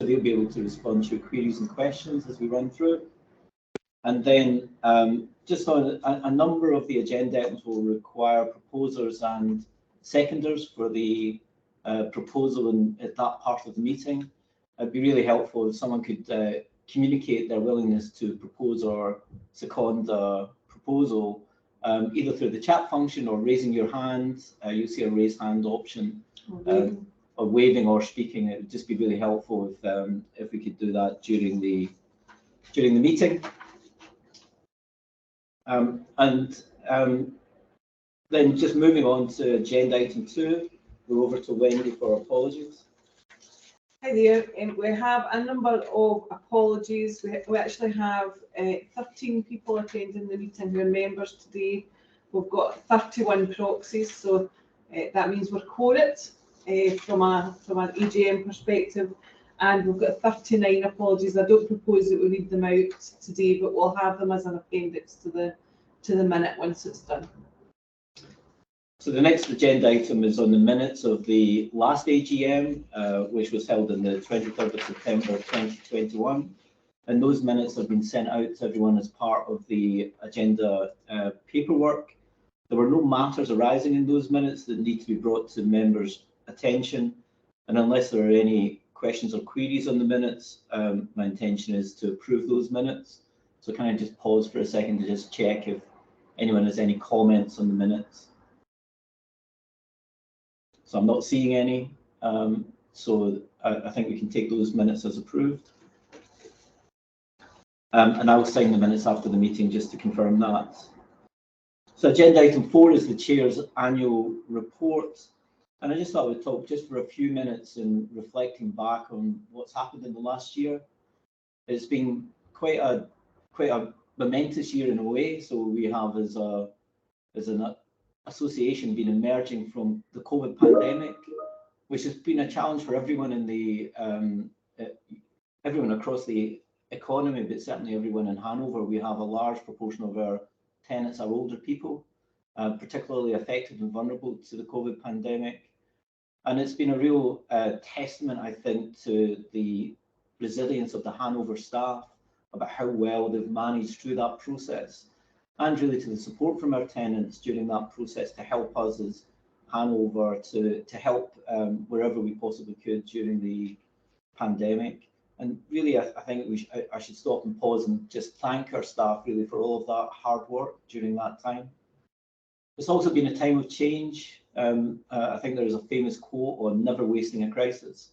they'll be able to respond to your queries and questions as we run through it. And then just on a number of the agenda items will require proposers and seconders for the proposal at that part of the meeting. It'd be really helpful if someone could communicate their willingness to propose or second a proposal, either through the chat function or raising your hand. You'll see a raise hand option, or waving or speaking. It would just be really helpful if we could do that during the meeting. Then just moving on to agenda item 2, we're over to Wendy for apologies. Hi there. We have a number of apologies. We actually have 13 people attending the meeting who are members today. We've got 31 proxies, so that means we're quorate from an AGM perspective, and we've got 39 apologies. I don't propose that we read them out today, but we'll have them as an appendix to the minute once it's done. So the next agenda item is on the minutes of the last AGM, which was held on the 23rd of September 2021. And those minutes have been sent out to everyone as part of the agenda paperwork. There were no matters arising in those minutes that need to be brought to members' attention. And unless there are any questions or queries on the minutes, my intention is to approve those minutes. So can I just pause for a second to just check if anyone has any comments on the minutes? So I'm not seeing any, so I think we can take those minutes as approved. And I will sign the minutes after the meeting just to confirm that. So agenda item 4 is the Chair's annual report. And I just thought I would talk just for a few minutes in reflecting back on what's happened in the last year. It's been quite a momentous year in a way. So we have as an association been emerging from the COVID pandemic, which has been a challenge for everyone in the everyone across the economy, but certainly everyone in Hanover. We have a large proportion of our tenants are older people, particularly affected and vulnerable to the COVID pandemic. And it's been a real testament, I think, to the resilience of the Hanover staff, about how well they've managed through that process, and really to the support from our tenants during that process to help us as Hanover to help wherever we possibly could during the pandemic. And really, I think I should stop and pause and just thank our staff really for all of that hard work during that time. It's also been a time of change. I think there is a famous quote on never wasting a crisis.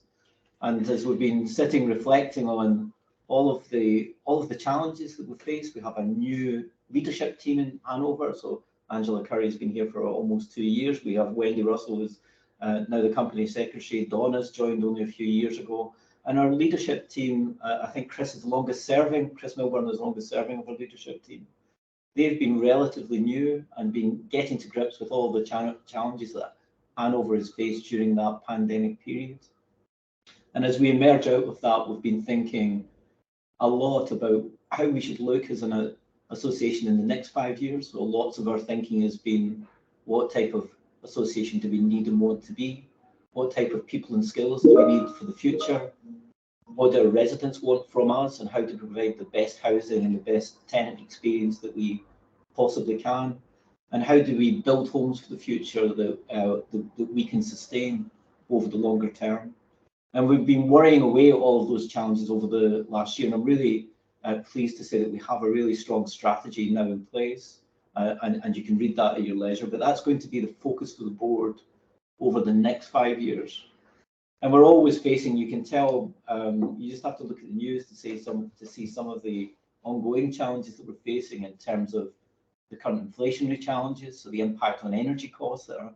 And as we've been sitting reflecting on all of the challenges that we face, we have a new leadership team in Hanover. So Angela Curry has been here for almost 2 years. We have Wendy Russell, who's now the company secretary. Donna's joined only a few years ago. And our leadership team, I think Chris is the longest serving. Chris Milburn is the longest serving of our leadership team. They've been relatively new and been getting to grips with all the challenges that Hanover has faced during that pandemic period. And as we emerge out of that, we've been thinking a lot about how we should look as an association in the next 5 years. So lots of our thinking has been, what type of association do we need and want to be? What type of people and skills do we need for the future? What do our residents want from us, and how to provide the best housing and the best tenant experience that we possibly can? And how do we build homes for the future that we can sustain over the longer term? And we've been worrying away at all of those challenges over the last year. And I'm really pleased to say that we have a really strong strategy now in place. And you can read that at your leisure. But that's going to be the focus for the board over the next 5 years. And we're always facing, you can tell, you just have to look at the news to see some of the ongoing challenges that we're facing in terms of the current inflationary challenges, so the impact on energy costs that our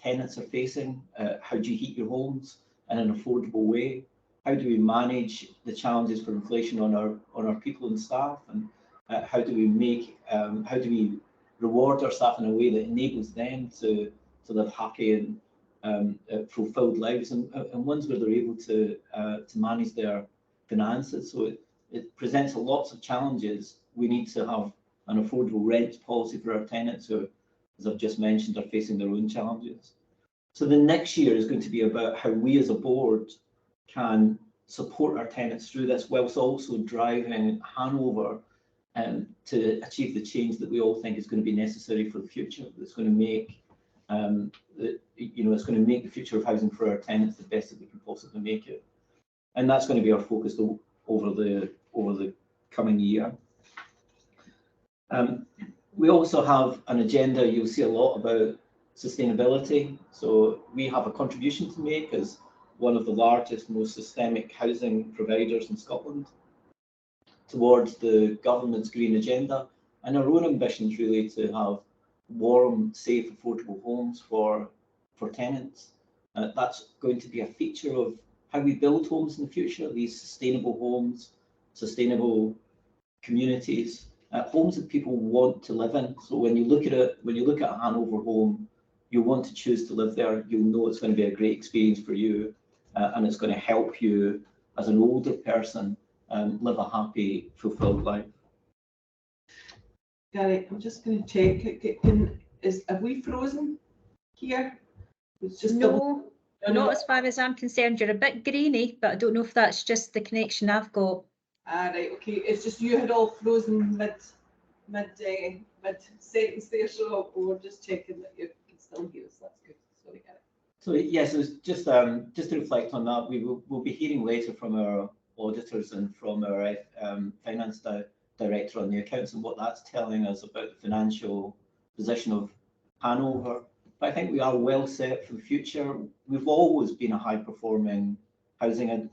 tenants are facing. How do you heat your homes in an affordable way? How do we manage the challenges for inflation on our people and staff? And how do we reward our staff in a way that enables them to live happy and fulfilled lives, and ones where they're able to manage their finances? So it presents lots of challenges. We need to have an affordable rent policy for our tenants who, as I've just mentioned, are facing their own challenges. So the next year is going to be about how we as a board can support our tenants through this, whilst also driving Hanover to achieve the change that we all think is going to be necessary for the future. That's going to make it's going to make the future of housing for our tenants the best that we can possibly make it, and that's going to be our focus over the coming year. We also have an agenda. You'll see a lot about sustainability. So we have a contribution to make as one of the largest, most systemic housing providers in Scotland towards the government's green agenda, and our own ambitions really to have warm, safe, affordable homes for tenants. That's going to be a feature of how we build homes in the future, these sustainable homes, sustainable communities, homes that people want to live in. So when you look at it, when you look at a Hanover home, you want to choose to live there. You'll know it's going to be a great experience for you, and it's going to help you as an older person live a happy, fulfilled life. Gary, I'm just going to check. Have we frozen here? It's just no, not as far as I'm concerned. You're a bit grainy, but I don't know if that's just the connection I've got. Right, okay. It's just you had all frozen mid sentence there, so we're just checking that you can still hear us. That's good. Sorry, Gary. So yes, just to reflect on that, we'll be hearing later from our auditors and from our finance director on the accounts and what that's telling us about the financial position of Hanover. But I think we are well set for the future. We've always been a high-performing housing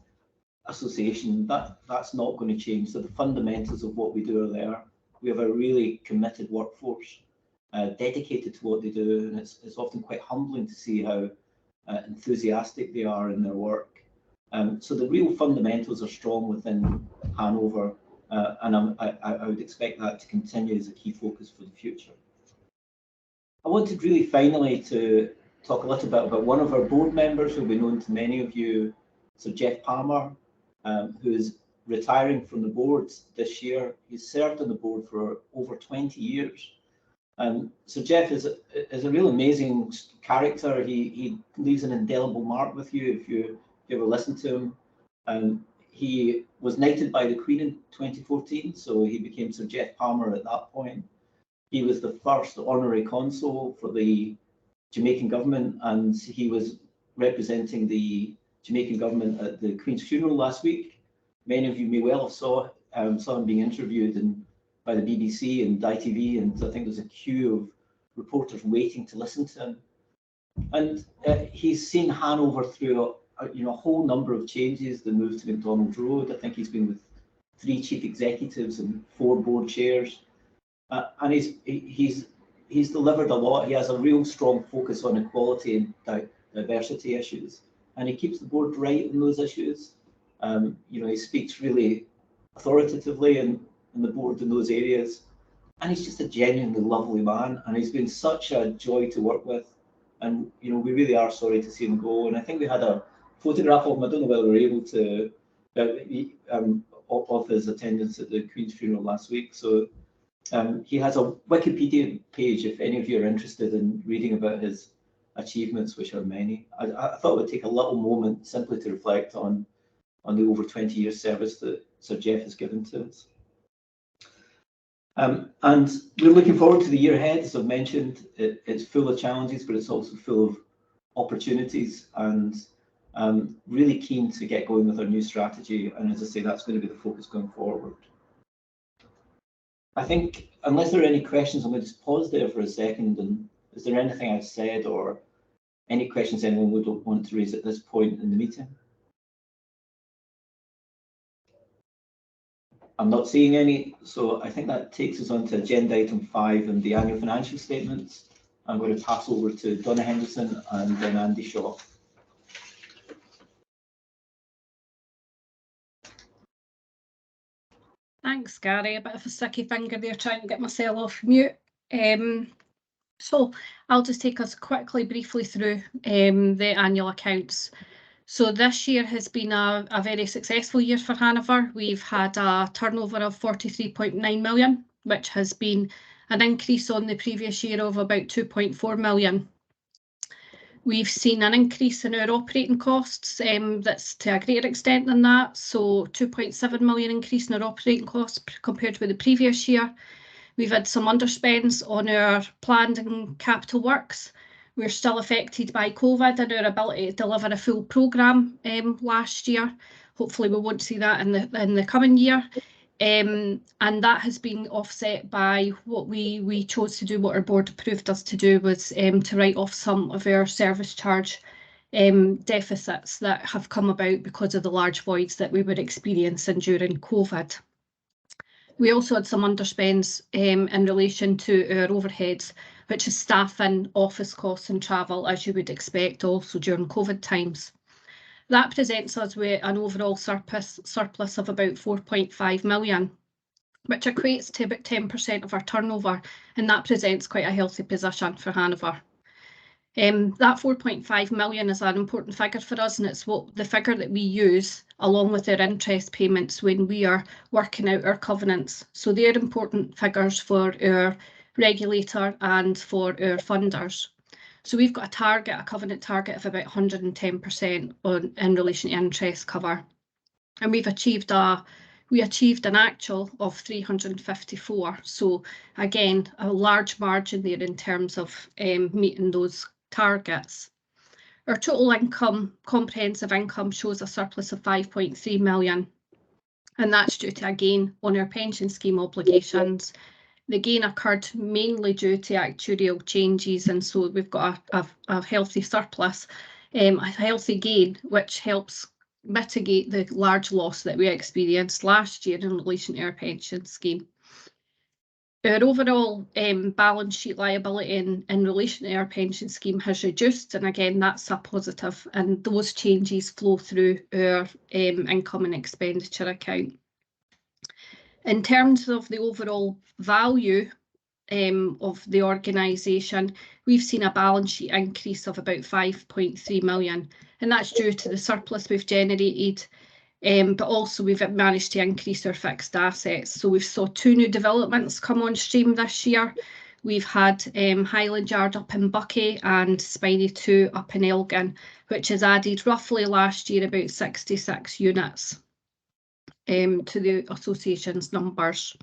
association. That's not going to change. So the fundamentals of what we do are there. We have a really committed workforce, dedicated to what they do, and it's often quite humbling to see how enthusiastic they are in their work. So the real fundamentals are strong within Hanover, and I would expect that to continue as a key focus for the future. I wanted really finally to talk a little bit about one of our board members who will be known to many of you, Sir Jeff Palmer, who is retiring from the board this year. He's served on the board for over 20 years. So Jeff is a real amazing character. He leaves an indelible mark with you if you ever listen to him. He was knighted by the Queen in 2014, so he became Sir Jeff Palmer at that point. He was the first honorary consul for the Jamaican government, and he was representing the Jamaican government at the Queen's funeral last week. Many of you may well have saw him being interviewed by the BBC and ITV, and I think there's a queue of reporters waiting to listen to him. And he's seen Hanover through a whole number of changes. The move to McDonald Road. I think he's been with 3 chief executives and 4 board chairs, and he's delivered a lot. He has a real strong focus on equality and diversity issues, and he keeps the board right in those issues. He speaks really authoritatively in the board in those areas, and he's just a genuinely lovely man, and he's been such a joy to work with. And we really are sorry to see him go. And I think we had a photograph of him. I don't know whether we were able to of his attendance at the Queen's funeral last week. So he has a Wikipedia page if any of you are interested in reading about his achievements, which are many. I thought it would take a little moment simply to reflect on the over 20 years service that Sir Jeff has given to us. And we're looking forward to the year ahead. As I've mentioned, it's full of challenges, but it's also full of opportunities, and really keen to get going with our new strategy. And as I say, that's going to be the focus going forward. I think, unless there are any questions, I'm going to just pause there for a second. And is there anything I've said or any questions anyone would want to raise at this point in the meeting? I'm not seeing any, so I think that takes us on to agenda item 5 and the annual financial statements. I'm going to pass over to Donna Henderson and then Andy Shaw. Thanks, Gary. A bit of a sticky finger there trying to get myself off mute. So I'll just take us briefly through the annual accounts. So this year has been a very successful year for Hanover. We've had a turnover of 43.9 million, which has been an increase on the previous year of about 2.4 million. We've seen an increase in our operating costs that's to a greater extent than that. So 2.7 million increase in our operating costs compared with the previous year. We've had some underspends on our planned and capital works. We're still affected by COVID and our ability to deliver a full programme last year. Hopefully we won't see that in the coming year. And that has been offset by what we chose to do, what our board approved us to do was to write off some of our service charge deficits that have come about because of the large voids that we were experiencing during COVID. We also had some underspends in relation to our overheads, which is staffing, office costs and travel, as you would expect also during COVID times. That presents us with an overall surplus of about 4.5 million, which equates to about 10% of our turnover, and that presents quite a healthy position for Hanover. That 4.5 million is an important figure for us, and it's the figure that we use along with our interest payments when we are working out our covenants. So they're important figures for our regulator and for our funders. So we've got a covenant target of about 110% in relation to interest cover, and we achieved an actual of 354. So again, a large margin there in terms of meeting those targets. Our total income, comprehensive income, shows a surplus of 5.3 million, and that's due to a gain on our pension scheme obligations. The gain occurred mainly due to actuarial changes, and so we've got a healthy surplus, a healthy gain, which helps mitigate the large loss that we experienced last year in relation to our pension scheme. Our overall balance sheet liability in relation to our pension scheme has reduced, and again that's a positive, and those changes flow through our income and expenditure account. In terms of the overall value of the organisation, we've seen a balance sheet increase of about 5.3 million, and that's due to the surplus we've generated, but also we've managed to increase our fixed assets. So we've saw 2 new developments come on stream this year. We've had Highland Yard up in Buckie and Spiny 2 up in Elgin, which has added roughly last year about 66 units to the association's numbers.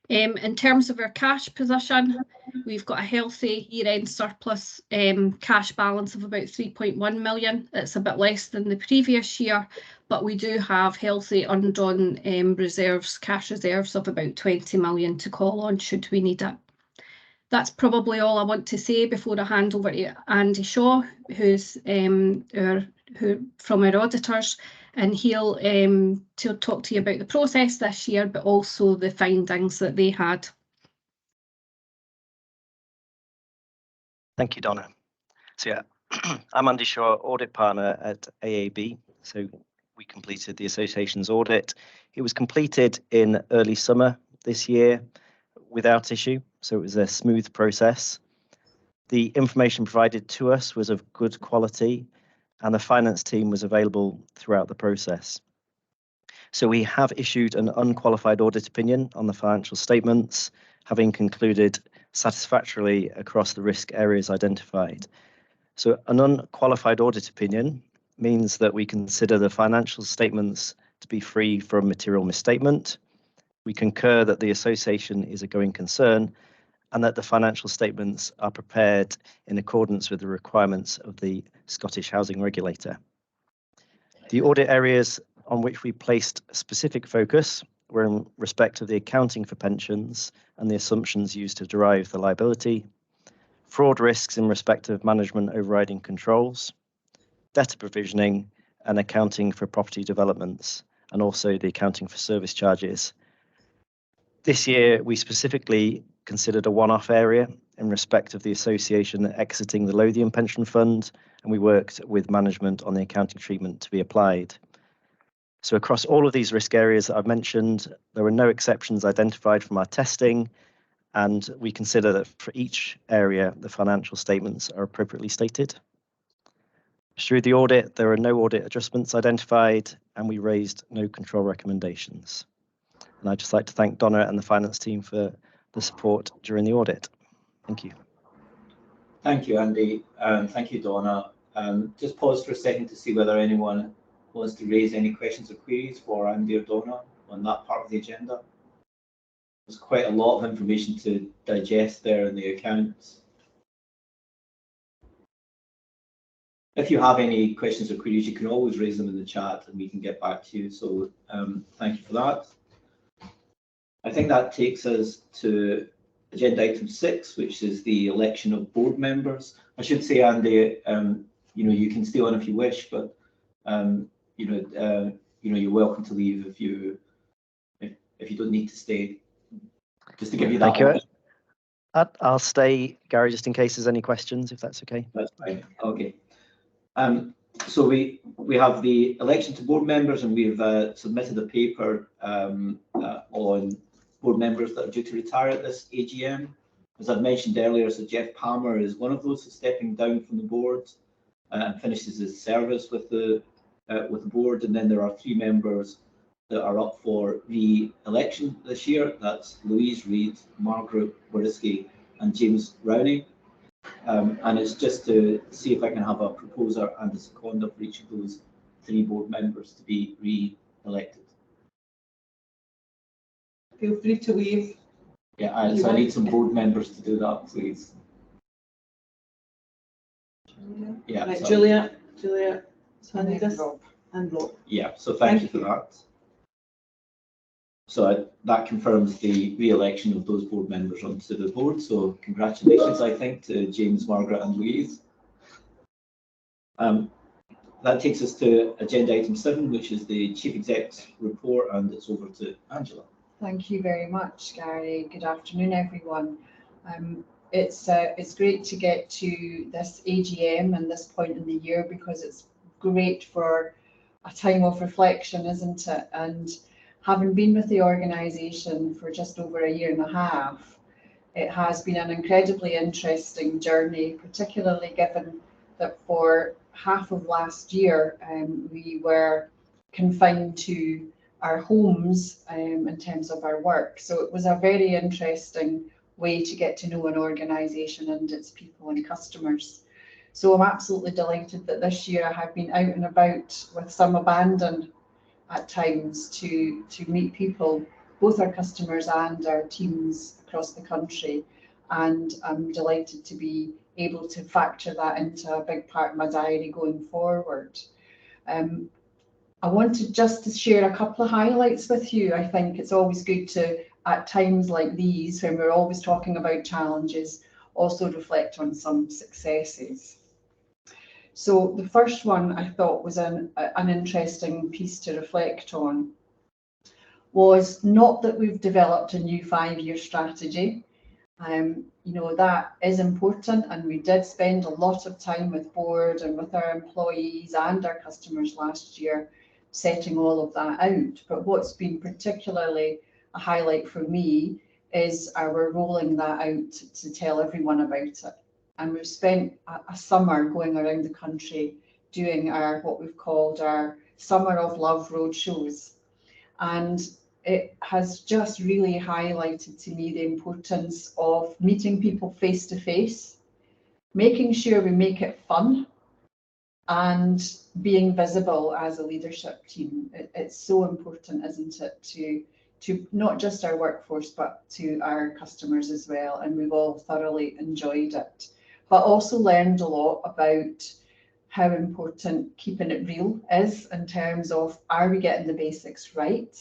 In terms of our cash position, we've got a healthy year-end surplus cash balance of about 3.1 million. It's a bit less than the previous year, but we do have healthy undrawn reserves, cash reserves of about 20 million to call on should we need it. That's probably all I want to say before I hand over to Andy Shaw, who's from our auditors, and he'll talk to you about the process this year, but also the findings that they had. Thank you, Donna. So yeah, I'm Andy Shaw, audit partner at AAB. So we completed the association's audit. It was completed in early summer this year without issue, so it was a smooth process. The information provided to us was of good quality, and the finance team was available throughout the process. So we have issued an unqualified audit opinion on the financial statements, having concluded satisfactorily across the risk areas identified. So an unqualified audit opinion means that we consider the financial statements to be free from material misstatement. We concur that the association is a going concern and that the financial statements are prepared in accordance with the requirements of the Scottish Housing Regulator. The audit areas on which we placed specific focus were in respect of the accounting for pensions and the assumptions used to derive the liability, fraud risks in respect of management overriding controls, debtor provisioning, and accounting for property developments, and also the accounting for service charges. This year, we specifically considered a one-off area in respect of the association exiting the Lothian Pension Fund, and we worked with management on the accounting treatment to be applied. So across all of these risk areas that I've mentioned, there were no exceptions identified from our testing, and we consider that for each area, the financial statements are appropriately stated. Through the audit, there are no audit adjustments identified, and we raised no control recommendations. And I'd just like to thank Donna and the finance team for the support during the audit. Thank you. Thank you, Andy, and thank you, Donna. Just pause for a second to see whether anyone wants to raise any questions or queries for Andy or Donna on that part of the agenda. There's quite a lot of information to digest there in the accounts. If you have any questions or queries, you can always raise them in the chat and we can get back to you. So thank you for that. I think that takes us to agenda item 6, which is the election of board members. I should say, Andy, you can stay on if you wish, but you're welcome to leave if you don't need to stay. Just to give you that. Thank you. I'll stay, Gary, just in case there's any questions, if that's okay. That's fine. Okay. So we have the election to board members, and we've submitted a paper on board members that are due to retire at this AGM. As I've mentioned earlier, so Jeff Palmer is one of those who's stepping down from the board and finishes his service with the board. And then there are 3 members that are up for re-election this year. That's Louise Reid, Margaret Borisky, and James Rowney. And it's just to see if I can have a proposer and a seconder for each of those 3 board members to be re-elected. Feel free to wave. Yeah, so I need some board members to do that, please. Yeah, right, so, Julia, Sanders, and Rob. Yeah, so thank you for that. So that confirms the re-election of those board members onto the board. So congratulations, I think, to James, Margaret, and Louise. That takes us to agenda item 7, which is the Chief Exec's report, and it's over to Angela. Thank you very much, Gary. Good afternoon, everyone. It's great to get to this AGM and this point in the year, because it's great for a time of reflection, isn't it? And having been with the organisation for just over a year and a half, it has been an incredibly interesting journey, particularly given that for half of last year we were confined to our homes in terms of our work. So it was a very interesting way to get to know an organisation and its people and customers. So I'm absolutely delighted that this year I have been out and about with some abandon at times to meet people, both our customers and our teams across the country. And I'm delighted to be able to factor that into a big part of my diary going forward. I wanted just to share a couple of highlights with you. I think it's always good to, at times like these, when we're always talking about challenges, also reflect on some successes. So the first one I thought was an interesting piece to reflect on was not that we've developed a new 5-year strategy. That is important, and we did spend a lot of time with board and with our employees and our customers last year setting all of that out. But what's been particularly a highlight for me is our rolling that out to tell everyone about it. And we've spent a summer going around the country doing what we've called our Summer of Love roadshows. And it has just really highlighted to me the importance of meeting people face to face, making sure we make it fun, and being visible as a leadership team. It's so important, isn't it, to not just our workforce, but to our customers as well. And we've all thoroughly enjoyed it, but also learned a lot about how important keeping it real is in terms of, are we getting the basics right?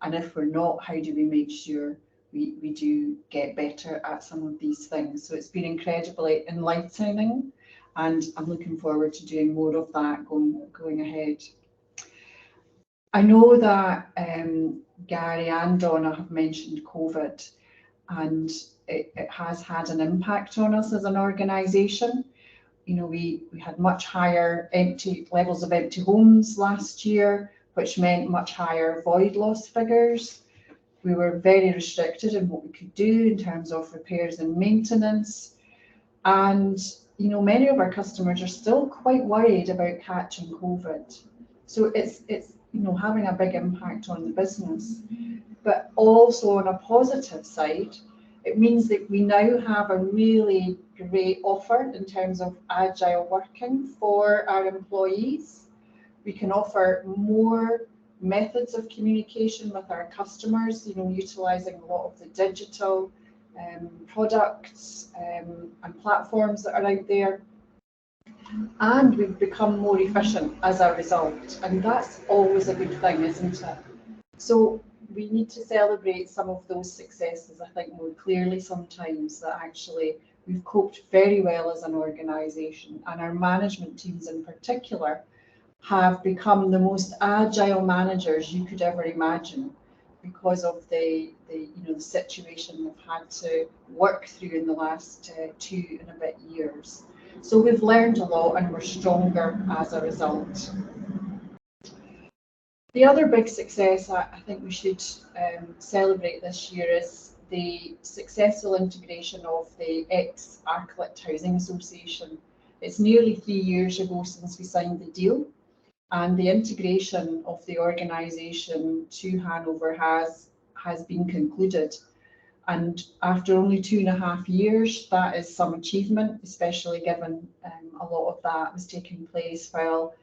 And if we're not, how do we make sure we do get better at some of these things? So it's been incredibly enlightening, and I'm looking forward to doing more of that going ahead. I know that Gary and Donna have mentioned COVID, and it has had an impact on us as an organisation. We had much higher levels of empty homes last year, which meant much higher void loss figures. We were very restricted in what we could do in terms of repairs and maintenance. And many of our customers are still quite worried about catching COVID. So it's having a big impact on the business. But also on a positive side, It means that we now have a really great offer in terms of agile working for our employees. We can offer more methods of communication with our customers, utilising a lot of the digital products and platforms that are out there. And we've become more efficient as a result. And that's always a good thing, isn't it? So we need to celebrate some of those successes, I think, more clearly sometimes, that actually we've coped very well as an organisation, and our management teams in particular have become the most agile managers you could ever imagine because of the situation we've had to work through in the last 2 and a bit years. So we've learned a lot and we're stronger as a result. The other big success I think we should celebrate this year is the successful integration of the ex-Arclit Housing Association. It's nearly 3 years ago since we signed the deal, and the integration of the organisation to Hanover has been concluded. And after only 2.5 years, that is some achievement, especially given a lot of that was taking place while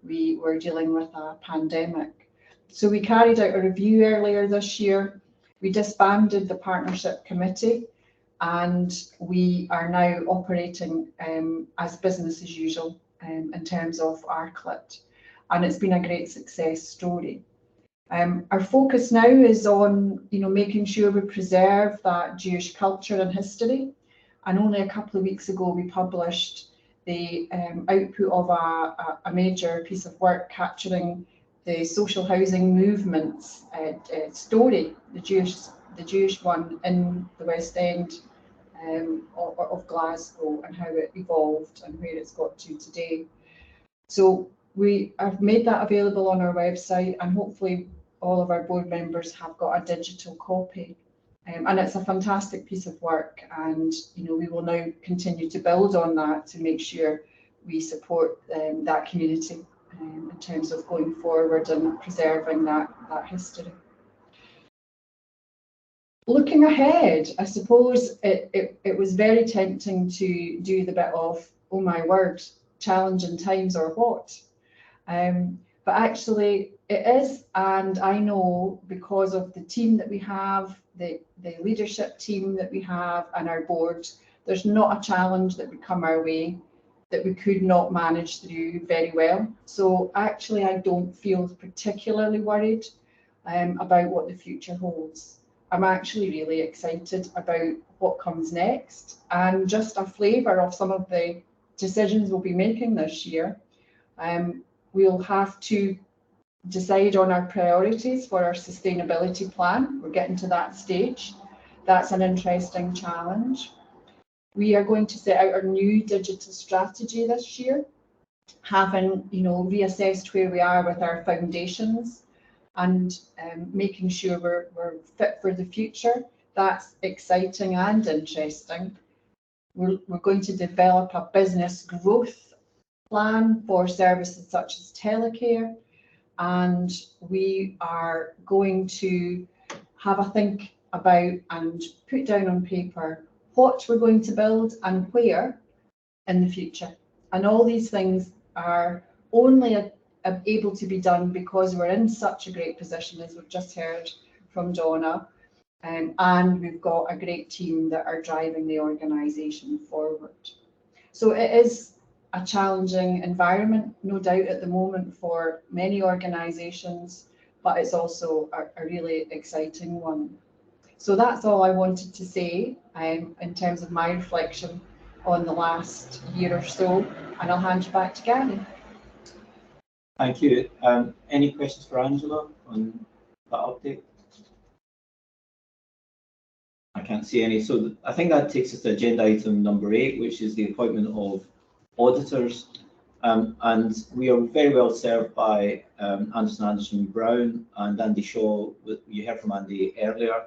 we were dealing with a pandemic. So we carried out a review earlier this year. We disbanded the partnership committee, and we are now operating as business as usual in terms of Arclit. And it's been a great success story. Our focus now is on making sure we preserve that Jewish culture and history. And only a couple of weeks ago we published the output of a major piece of work capturing the social housing movement's story, the Jewish one in the West End of Glasgow, and how it evolved and where it's got to today. So we have made that available on our website, and hopefully all of our board members have got a digital copy. And it's a fantastic piece of work, and we will now continue to build on that to make sure we support that community in terms of going forward and preserving that history. Looking ahead, I suppose it was very tempting to do the bit of, oh my word, challenging times or what? But actually it is, and I know because of the team that we have, the leadership team that we have and our board, there's not a challenge that would come our way that we could not manage through very well. So actually I don't feel particularly worried about what the future holds. I'm actually really excited about what comes next, and just a flavour of some of the decisions we'll be making this year. We'll have to decide on our priorities for our sustainability plan. We're getting to that stage. That's an interesting challenge. We are going to set out our new digital strategy this year, having reassessed where we are with our foundations and making sure we're fit for the future. That's exciting and interesting. We're going to develop a business growth plan for services such as telecare, and we are going to have a think about and put down on paper what we're going to build and where in the future. And all these things are only able to be done because we're in such a great position, as we've just heard from Donna, and we've got a great team that are driving the organisation forward. So it is a challenging environment, no doubt, at the moment for many organisations, but it's also a really exciting one. So that's all I wanted to say in terms of my reflection on the last year or so, and I'll hand you back to Gary. Thank you. Any questions for Angela on that update? I can't see any. So I think that takes us to agenda item number 8, which is the appointment of auditors. And we are very well served by Anderson Brown and Andy Shaw. You heard from Andy earlier.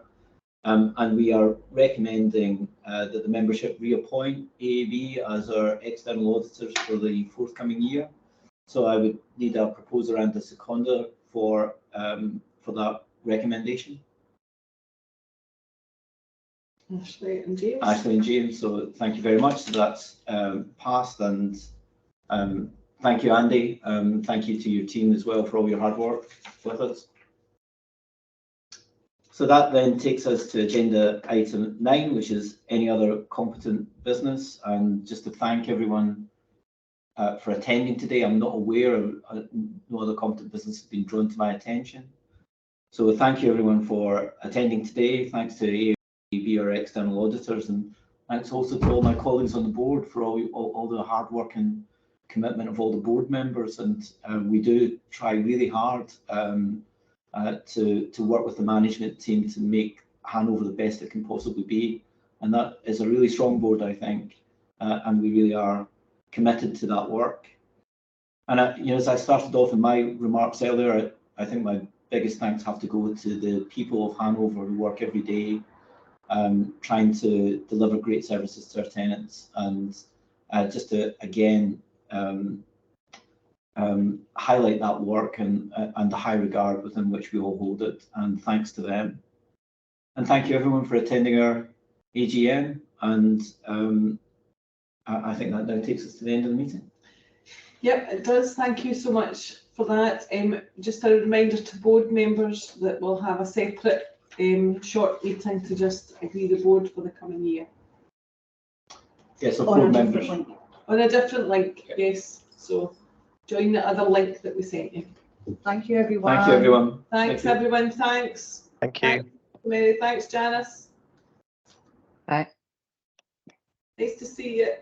And we are recommending that the membership reappoint AAB as our external auditors for the forthcoming year. So I would need a proposer and a seconder for that recommendation. Ashley and James. Ashley and James. So thank you very much. So that's passed, and thank you, Andy. Thank you to your team as well for all your hard work with us. So that then takes us to agenda item 9, which is any other competent business. And just to thank everyone for attending today. I'm not aware of no other competent business has been drawn to my attention. So thank you everyone for attending today. Thanks to AAB, our external auditors, and thanks also to all my colleagues on the board for all the hard work and commitment of all the board members. And we do try really hard to work with the management team to make Hanover the best it can possibly be. And that is a really strong board, I think, and we really are committed to that work. And you know, as I started off in my remarks earlier, I think my biggest thanks have to go to the people of Hanover who work every day trying to deliver great services to our tenants, and just to again highlight that work and the high regard within which we all hold it, and thanks to them. And thank you everyone for attending our AGM, and I think that now takes us to the end of the meeting. Yep, it does. Thank you so much for that. Just a reminder to board members that we'll have a separate short meeting to just agree the board for the coming year. Yes, so board members. On a different link, yes. So join the other link that we sent you. Thank you, everyone. Thank you, everyone. Thanks, Thank you. everyone. Thanks. Thank you. Mary, thanks, Janice. Bye. Nice to see you.